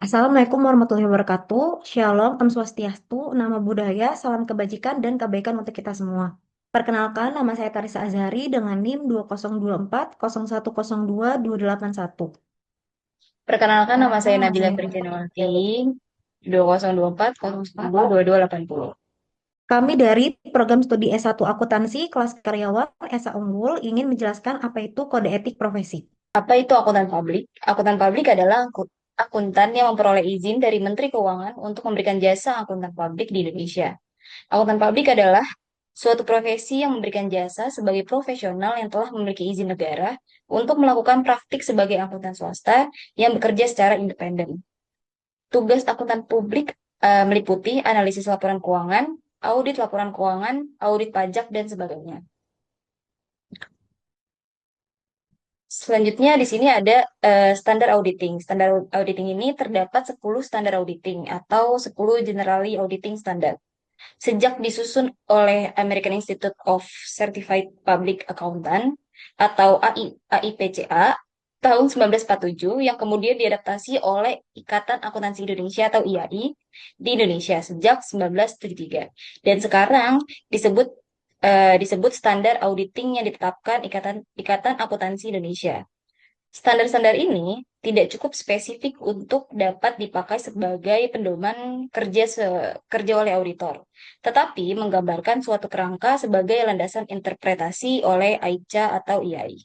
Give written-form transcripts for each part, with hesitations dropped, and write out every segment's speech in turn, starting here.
Assalamualaikum warahmatullahi wabarakatuh. Shalom, Om Swastiastu, nama budaya, salam kebajikan dan kebaikan untuk kita semua. Perkenalkan, nama saya Tarisa Azhari dengan NIM 2024 0102 281. Perkenalkan, nama saya Nabila Prijanawati, 2024 02 2280. Kami dari program studi S1 Akuntansi, kelas karyawan, Esa Unggul, ingin menjelaskan apa itu kode etik profesi. Apa itu akuntan publik? Akuntan publik adalah akuntan yang memperoleh izin dari Menteri Keuangan untuk memberikan jasa akuntan publik di Indonesia. Akuntan publik adalah suatu profesi yang memberikan jasa sebagai profesional yang telah memiliki izin negara untuk melakukan praktik sebagai akuntan swasta yang bekerja secara independen. Tugas akuntan publik meliputi analisis laporan keuangan, audit laporan keuangan, audit pajak, dan sebagainya. Selanjutnya di sini ada standar auditing. Standar auditing ini terdapat 10 standar auditing atau 10 generally auditing standard. Sejak disusun oleh American Institute of Certified Public Accountant atau AIPCA tahun 1947 yang kemudian diadaptasi oleh Ikatan Akuntansi Indonesia atau IAI di Indonesia sejak 1973. Dan sekarang disebut disebut standar auditing yang ditetapkan Ikatan Akuntansi Indonesia. Standar-standar ini tidak cukup spesifik untuk dapat dipakai sebagai pedoman kerja oleh auditor, tetapi menggambarkan suatu kerangka sebagai landasan interpretasi oleh AICA atau IAI.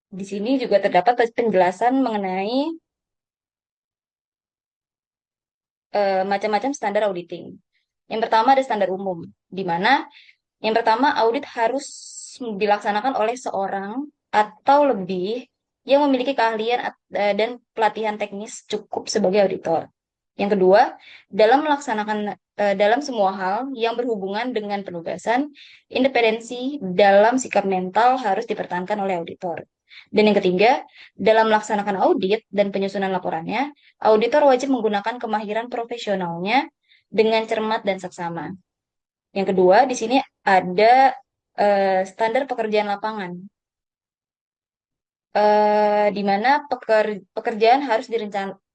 Di sini juga terdapat penjelasan mengenai macam-macam standar auditing. Yang pertama ada standar umum, di mana yang pertama audit harus dilaksanakan oleh seorang atau lebih yang memiliki keahlian dan pelatihan teknis cukup sebagai auditor. Yang kedua, dalam semua hal yang berhubungan dengan penugasan, independensi dalam sikap mental harus dipertahankan oleh auditor. Dan yang ketiga, dalam melaksanakan audit dan penyusunan laporannya, auditor wajib menggunakan kemahiran profesionalnya dengan cermat dan seksama. Yang kedua, di sini ada standar pekerjaan lapangan, di mana pekerjaan harus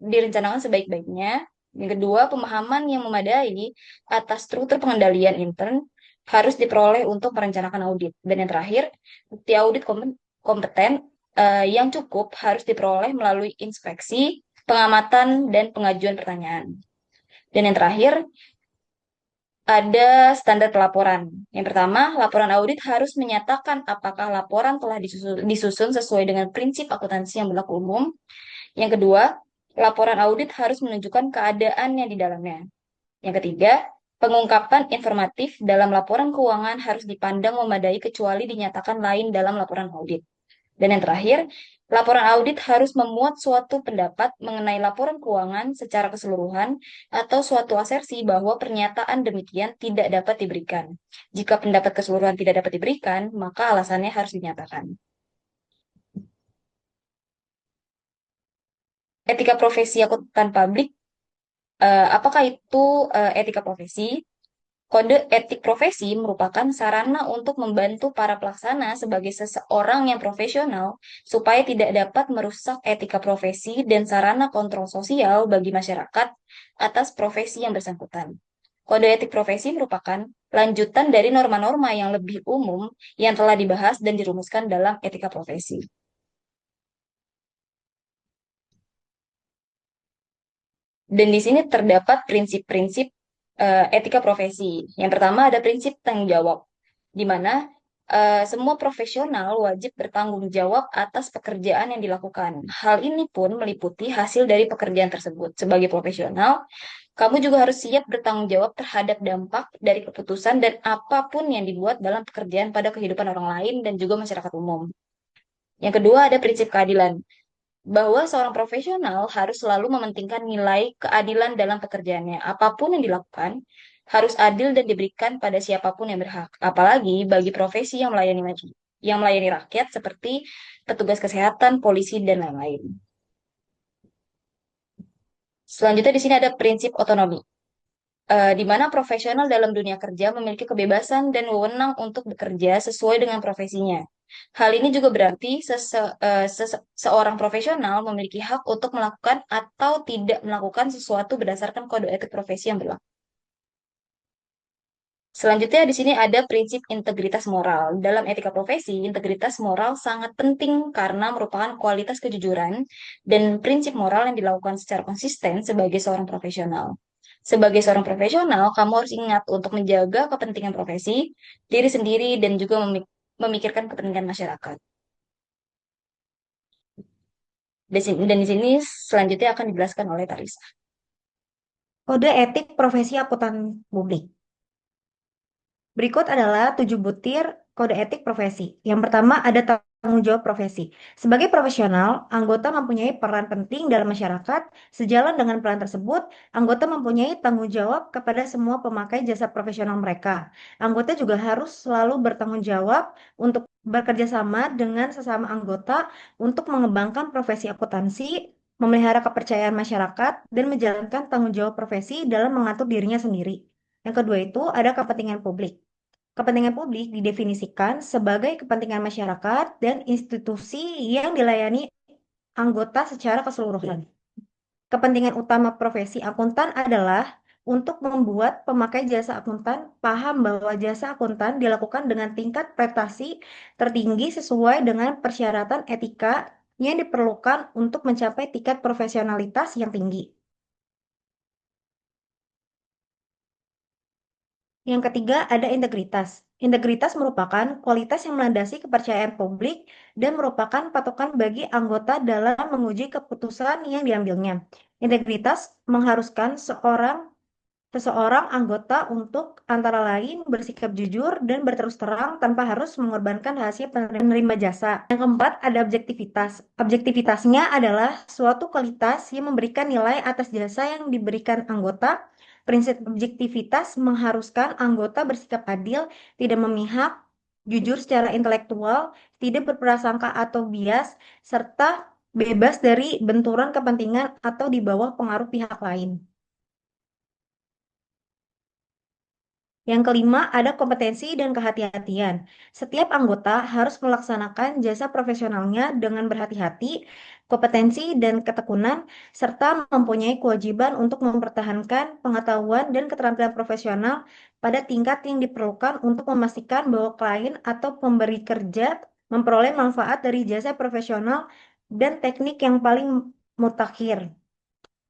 direncanakan sebaik-baiknya. Yang kedua, pemahaman yang memadai atas struktur pengendalian intern harus diperoleh untuk merencanakan audit. Dan yang terakhir, bukti audit kompeten yang cukup harus diperoleh melalui inspeksi, pengamatan, dan pengajuan pertanyaan. Dan yang terakhir, ada standar pelaporan. Yang pertama, laporan audit harus menyatakan apakah laporan telah disusun sesuai dengan prinsip akuntansi yang berlaku umum. Yang kedua, laporan audit harus menunjukkan keadaan yang di dalamnya. Yang ketiga, pengungkapan informatif dalam laporan keuangan harus dipandang memadai kecuali dinyatakan lain dalam laporan audit. Dan yang terakhir, laporan audit harus memuat suatu pendapat mengenai laporan keuangan secara keseluruhan atau suatu asersi bahwa pernyataan demikian tidak dapat diberikan. Jika pendapat keseluruhan tidak dapat diberikan, maka alasannya harus dinyatakan. Etika profesi akuntan publik, apakah itu etika profesi? Kode etik profesi merupakan sarana untuk membantu para pelaksana sebagai seseorang yang profesional supaya tidak dapat merusak etika profesi dan sarana kontrol sosial bagi masyarakat atas profesi yang bersangkutan. Kode etik profesi merupakan lanjutan dari norma-norma yang lebih umum yang telah dibahas dan dirumuskan dalam etika profesi. Dan di sini terdapat prinsip-prinsip etika profesi. Yang pertama ada prinsip tanggung jawab, di mana semua profesional wajib bertanggung jawab atas pekerjaan yang dilakukan. Hal ini pun meliputi hasil dari pekerjaan tersebut. Sebagai profesional, kamu juga harus siap bertanggung jawab terhadap dampak dari keputusan dan apapun yang dibuat dalam pekerjaan pada kehidupan orang lain dan juga masyarakat umum. Yang kedua ada prinsip keadilan, bahwa seorang profesional harus selalu mementingkan nilai keadilan dalam pekerjaannya. Apapun yang dilakukan harus adil dan diberikan pada siapapun yang berhak. Apalagi bagi profesi yang melayani rakyat seperti petugas kesehatan, polisi, dan lain-lain. Selanjutnya di sini ada prinsip otonomi, di mana profesional dalam dunia kerja memiliki kebebasan dan wewenang untuk bekerja sesuai dengan profesinya. Hal ini juga berarti seorang profesional memiliki hak untuk melakukan atau tidak melakukan sesuatu berdasarkan kode etik profesi yang berlaku. Selanjutnya di sini ada prinsip integritas moral. Dalam etika profesi, integritas moral sangat penting karena merupakan kualitas kejujuran dan prinsip moral yang dilakukan secara konsisten sebagai seorang profesional. Sebagai seorang profesional, kamu harus ingat untuk menjaga kepentingan profesi, diri sendiri, dan juga memikirkan kepentingan masyarakat. Dan di sini selanjutnya akan dijelaskan oleh Tarisa. Kode etik profesi akuntan publik. Berikut adalah 7 butir kode etik profesi. Yang pertama ada tanggung jawab profesi. Sebagai profesional, anggota mempunyai peran penting dalam masyarakat. Sejalan dengan peran tersebut, anggota mempunyai tanggung jawab kepada semua pemakai jasa profesional mereka. Anggota juga harus selalu bertanggung jawab untuk bekerja sama dengan sesama anggota untuk mengembangkan profesi akuntansi, memelihara kepercayaan masyarakat, dan menjalankan tanggung jawab profesi dalam mengatur dirinya sendiri. Yang kedua itu ada kepentingan publik. Kepentingan publik didefinisikan sebagai kepentingan masyarakat dan institusi yang dilayani anggota secara keseluruhan. Kepentingan utama profesi akuntan adalah untuk membuat pemakai jasa akuntan paham bahwa jasa akuntan dilakukan dengan tingkat prestasi tertinggi sesuai dengan persyaratan etika yang diperlukan untuk mencapai tingkat profesionalitas yang tinggi. Yang ketiga ada integritas. Integritas merupakan kualitas yang melandasi kepercayaan publik dan merupakan patokan bagi anggota dalam menguji keputusan yang diambilnya. Integritas mengharuskan seseorang anggota untuk antara lain bersikap jujur dan berterus terang tanpa harus mengorbankan hasil penerima jasa. Yang keempat ada objektivitas. Objektivitasnya adalah suatu kualitas yang memberikan nilai atas jasa yang diberikan anggota. Prinsip objektivitas mengharuskan anggota bersikap adil, tidak memihak, jujur secara intelektual, tidak berprasangka atau bias, serta bebas dari benturan kepentingan atau di bawah pengaruh pihak lain. Yang kelima, ada kompetensi dan kehati-hatian. Setiap anggota harus melaksanakan jasa profesionalnya dengan berhati-hati, kompetensi dan ketekunan, serta mempunyai kewajiban untuk mempertahankan pengetahuan dan keterampilan profesional pada tingkat yang diperlukan untuk memastikan bahwa klien atau pemberi kerja memperoleh manfaat dari jasa profesional dan teknik yang paling mutakhir.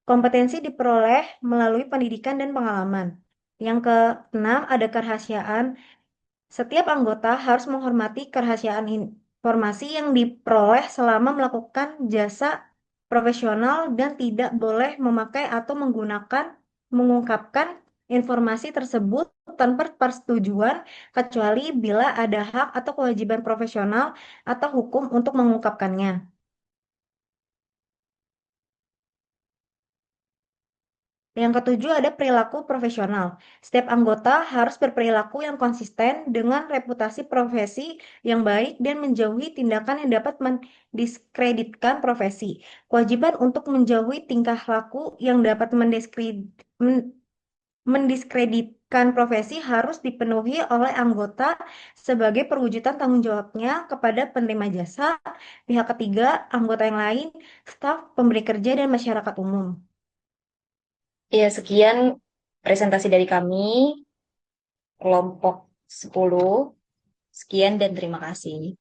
Kompetensi diperoleh melalui pendidikan dan pengalaman. Yang keenam, ada kerahasiaan. Setiap anggota harus menghormati kerahasiaan informasi yang diperoleh selama melakukan jasa profesional dan tidak boleh memakai atau mengungkapkan informasi tersebut tanpa persetujuan kecuali bila ada hak atau kewajiban profesional atau hukum untuk mengungkapkannya. Yang ketujuh ada perilaku profesional. Setiap anggota harus berperilaku yang konsisten dengan reputasi profesi yang baik dan menjauhi tindakan yang dapat mendiskreditkan profesi. Kewajiban untuk menjauhi tingkah laku yang dapat mendiskreditkan profesi harus dipenuhi oleh anggota sebagai perwujudan tanggung jawabnya kepada penerima jasa, pihak ketiga, anggota yang lain, staf, pemberi kerja, dan masyarakat umum. Ya, sekian presentasi dari kami, kelompok 10. Sekian dan terima kasih.